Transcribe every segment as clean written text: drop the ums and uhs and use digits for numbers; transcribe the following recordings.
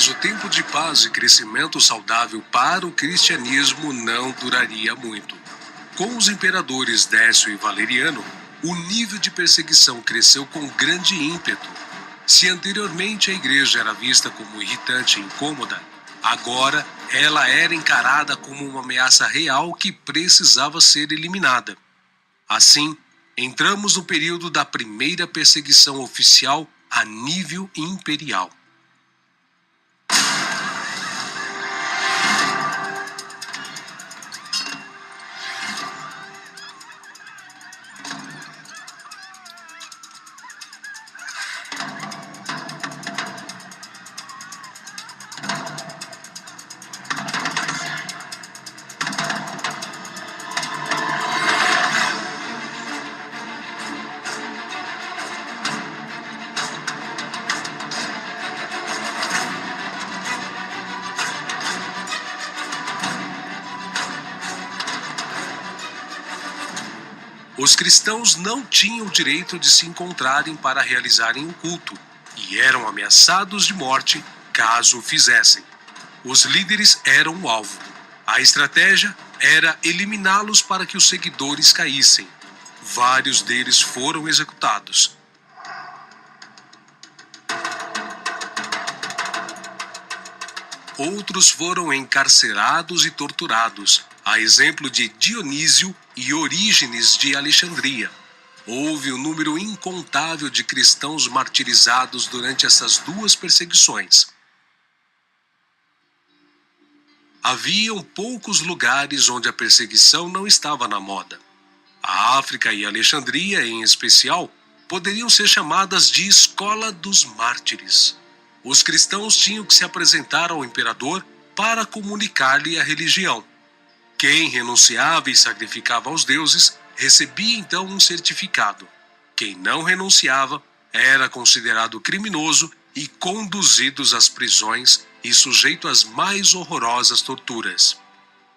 Mas o tempo de paz e crescimento saudável para o cristianismo não duraria muito. Com os imperadores Décio e Valeriano, o nível de perseguição cresceu com grande ímpeto. Se anteriormente a igreja era vista como irritante e incômoda, agora ela era encarada como uma ameaça real que precisava ser eliminada. Assim, entramos no período da primeira perseguição oficial a nível imperial. Os cristãos não tinham o direito de se encontrarem para realizarem o culto e eram ameaçados de morte caso o fizessem. Os líderes eram o alvo. A estratégia era eliminá-los para que os seguidores caíssem. Vários deles foram executados. Outros foram encarcerados e torturados, a exemplo de Dionísio e Orígenes de Alexandria. Houve um número incontável de cristãos martirizados durante essas duas perseguições. Haviam poucos lugares onde a perseguição não estava na moda. A África e Alexandria, em especial, poderiam ser chamadas de escola dos mártires. Os cristãos tinham que se apresentar ao imperador para comunicar-lhe a religião. Quem renunciava e sacrificava aos deuses recebia então um certificado. Quem não renunciava era considerado criminoso e conduzidos às prisões e sujeito às mais horrorosas torturas.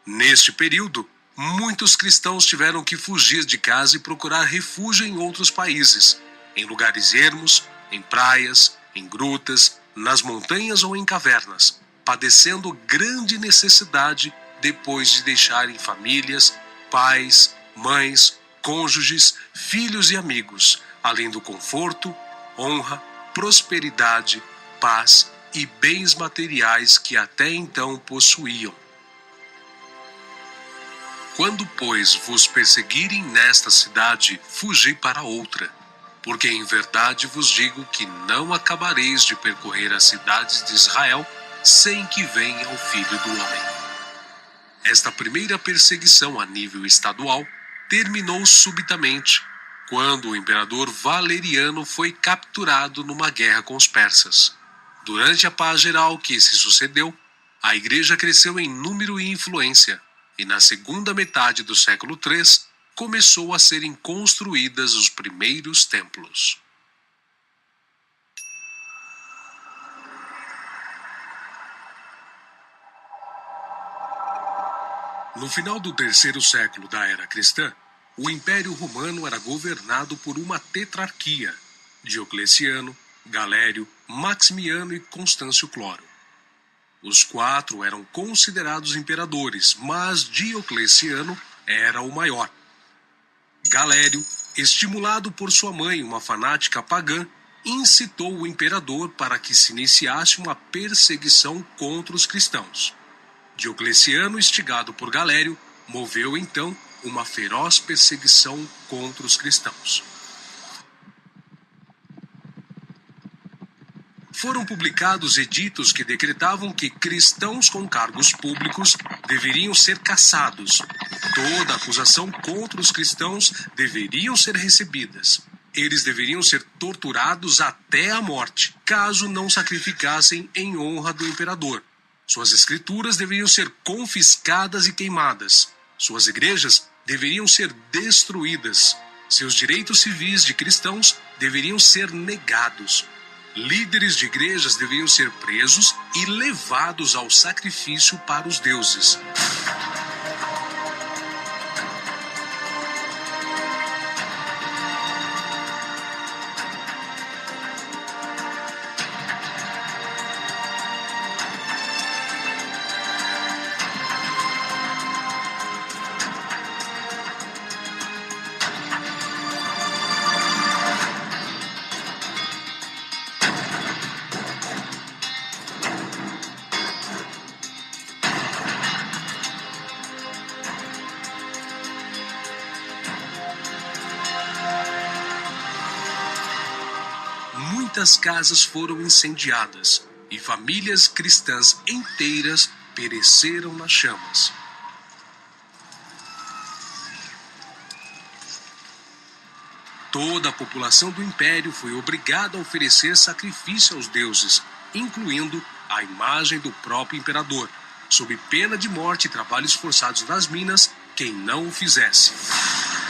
Neste período, muitos cristãos tiveram que fugir de casa e procurar refúgio em outros países, em lugares ermos, em praias, em grutas, nas montanhas ou em cavernas, padecendo grande necessidade depois de deixarem famílias, pais, mães, cônjuges, filhos e amigos, além do conforto, honra, prosperidade, paz e bens materiais que até então possuíam. Quando, pois, vos perseguirem nesta cidade, fugi para outra, porque em verdade vos digo que não acabareis de percorrer as cidades de Israel sem que venha o Filho do Homem. Esta primeira perseguição a nível estadual terminou subitamente, quando o imperador Valeriano foi capturado numa guerra com os persas. Durante a paz geral que se sucedeu, a igreja cresceu em número e influência, e na segunda metade do século III começou a serem construídas os primeiros templos. No final do terceiro século da era cristã, o Império Romano era governado por uma tetrarquia: Diocleciano, Galério, Maximiano e Constâncio Cloro. Os quatro eram considerados imperadores, mas Diocleciano era o maior. Galério, estimulado por sua mãe, uma fanática pagã, incitou o imperador para que se iniciasse uma perseguição contra os cristãos. Diocleciano, instigado por Galério, moveu então uma feroz perseguição contra os cristãos. Foram publicados editos que decretavam que cristãos com cargos públicos deveriam ser caçados. Toda acusação contra os cristãos deveriam ser recebidas. Eles deveriam ser torturados até a morte, caso não sacrificassem em honra do imperador. Suas escrituras deveriam ser confiscadas e queimadas. Suas igrejas deveriam ser destruídas. Seus direitos civis de cristãos deveriam ser negados. Líderes de igrejas deveriam ser presos e levados ao sacrifício para os deuses. muitas casas foram incendiadas e famílias cristãs inteiras pereceram nas chamas. Toda a população do império foi obrigada a oferecer sacrifício aos deuses, incluindo a imagem do próprio imperador, sob pena de morte e trabalhos forçados nas minas, quem não o fizesse.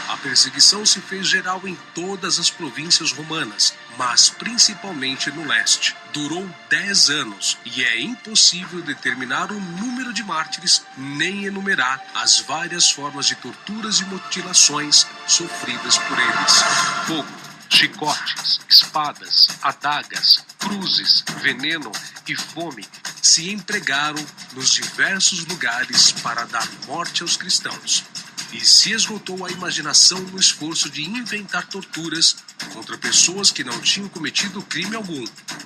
A perseguição se fez geral em todas as províncias romanas, mas principalmente no leste. Durou 10 anos e é impossível determinar o número de mártires nem enumerar as várias formas de torturas e mutilações sofridas por eles. Fogo, chicotes, espadas, adagas, cruzes, veneno e fome se empregaram nos diversos lugares para dar morte aos cristãos. E se esgotou a imaginação no esforço de inventar torturas contra pessoas que não tinham cometido crime algum,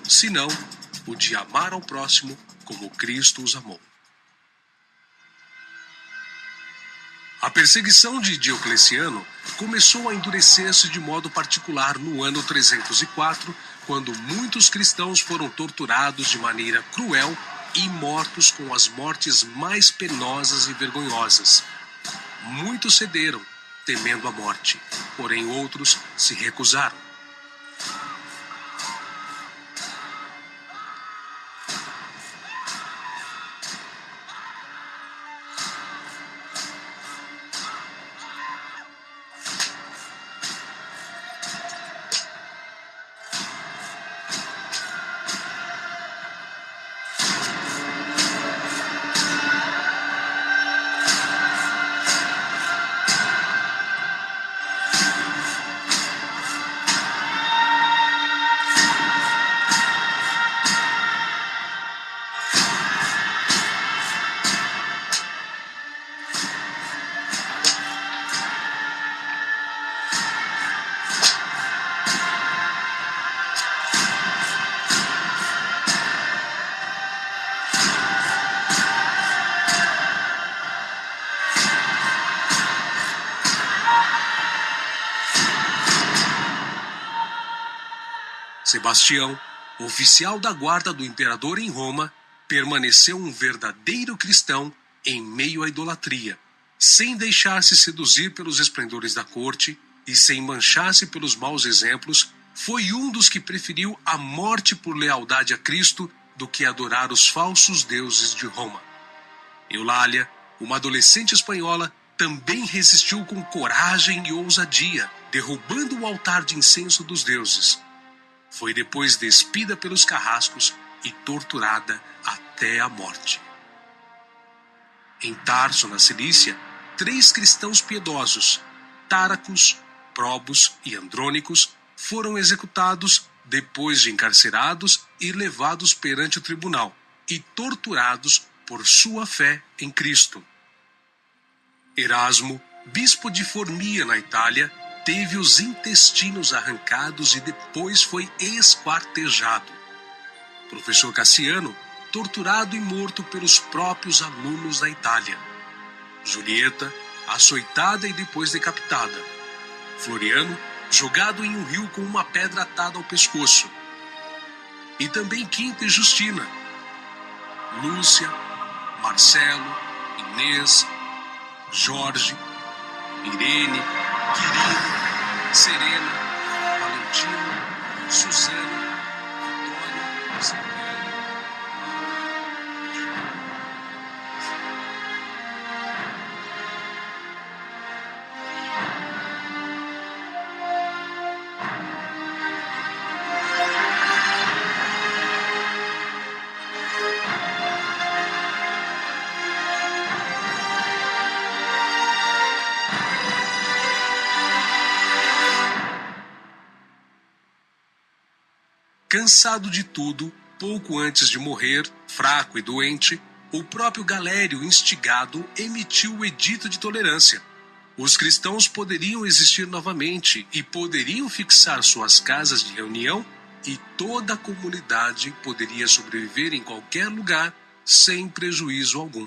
senão o de amar ao próximo como Cristo os amou. A perseguição de Diocleciano começou a endurecer-se de modo particular no ano 304, quando muitos cristãos foram torturados de maneira cruel e mortos com as mortes mais penosas e vergonhosas. Muitos cederam, temendo a morte, porém outros se recusaram. Sebastião, oficial da guarda do imperador em Roma, permaneceu um verdadeiro cristão em meio à idolatria, sem deixar-se seduzir pelos esplendores da corte e sem manchar-se pelos maus exemplos. Foi um dos que preferiu a morte por lealdade a Cristo do que adorar os falsos deuses de Roma. Eulália, uma adolescente espanhola, também resistiu com coragem e ousadia, derrubando o altar de incenso dos deuses. Foi depois despida pelos carrascos e torturada até a morte. Em Tarso, na Cilícia, 3 cristãos piedosos, Táracos, Probos e Andrônicos, foram executados depois de encarcerados e levados perante o tribunal e torturados por sua fé em Cristo. Erasmo, bispo de Formia, na Itália, teve os intestinos arrancados e depois foi esquartejado. Professor Cassiano, torturado e morto pelos próprios alunos da Itália. Julieta, açoitada e depois decapitada. Floriano, jogado em um rio com uma pedra atada ao pescoço. E também Quinta e Justina. Lúcia, Marcelo, Inês, Jorge, Irene, Quirino, Serena, Valentino, Suzana, Vitória, Silvana. Cansado de tudo, pouco antes de morrer, fraco e doente, o próprio Galério, instigado, emitiu o edito de tolerância. Os cristãos poderiam existir novamente e poderiam fixar suas casas de reunião, e toda a comunidade poderia sobreviver em qualquer lugar sem prejuízo algum.